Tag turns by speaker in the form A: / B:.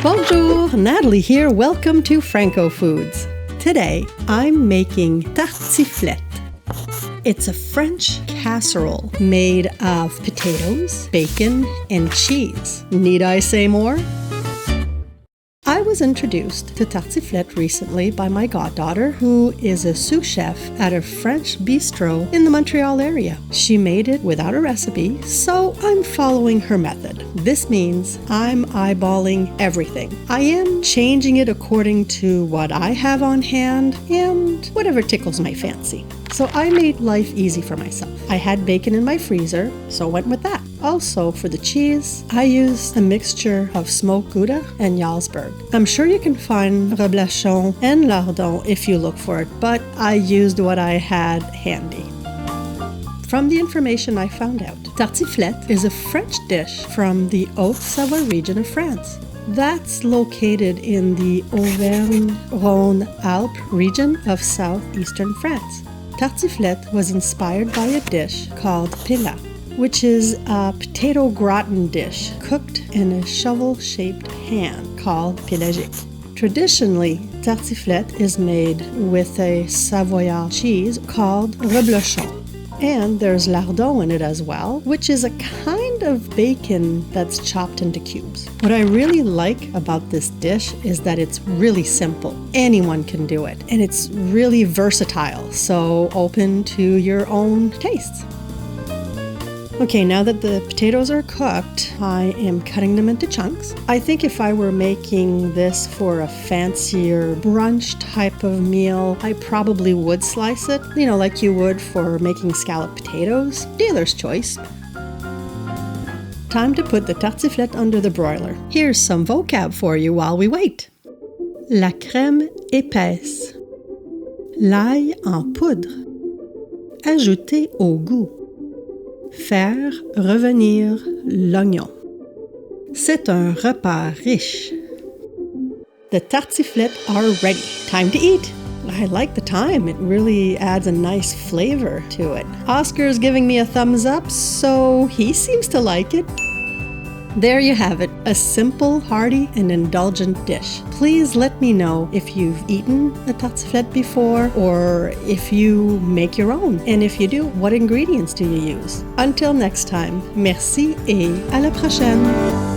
A: Bonjour, Nathalie here. Welcome to FrancoFoods. Today, I'm making tartiflette. It's a French casserole made of potatoes, bacon, and cheese. Need I say more? I was introduced to tartiflette recently by my goddaughter, who is a sous chef at a French bistro in the Montreal area. She made it without a recipe, so I'm following her method. This means I'm eyeballing everything. I am changing it according to what I have on hand and whatever tickles my fancy. So I made life easy for myself. I had bacon in my freezer, so went with that. Also, for the cheese, I used a mixture of smoked Gouda and Jarlsberg. I'm sure you can find reblochon and lardon if you look for it, but I used what I had handy. From the information I found out, tartiflette is a French dish from the Haute-Savoie region of France. That's located in the Auvergne-Rhône-Alpes region of southeastern France. Tartiflette was inspired by a dish called pilat, which is a potato gratin dish cooked in a shovel-shaped pan called pélagique. Traditionally, tartiflette is made with a Savoyard cheese called reblochon. And there's lardon in it as well, which is a kind of bacon that's chopped into cubes. What I really like about this dish is that it's really simple. Anyone can do it. And it's really versatile, so open to your own tastes. Okay, now that the potatoes are cooked, I am cutting them into chunks. I think if I were making this for a fancier brunch type of meal, I probably would slice it, like you would for making scalloped potatoes. Dealer's choice. Time to put the tartiflette under the broiler. Here's some vocab for you while we wait. La crème épaisse. L'ail en poudre. Ajouter au goût. Faire, revenir, l'oignon. C'est un repas riche. The tartiflettes are ready. Time to eat. I like the time. It really adds a nice flavor to it. Oscar's giving me a thumbs up, so he seems to like it. There you have it, a simple, hearty, and indulgent dish. Please let me know if you've eaten a tartiflette before or if you make your own. And if you do, what ingredients do you use? Until next time, merci et à la prochaine!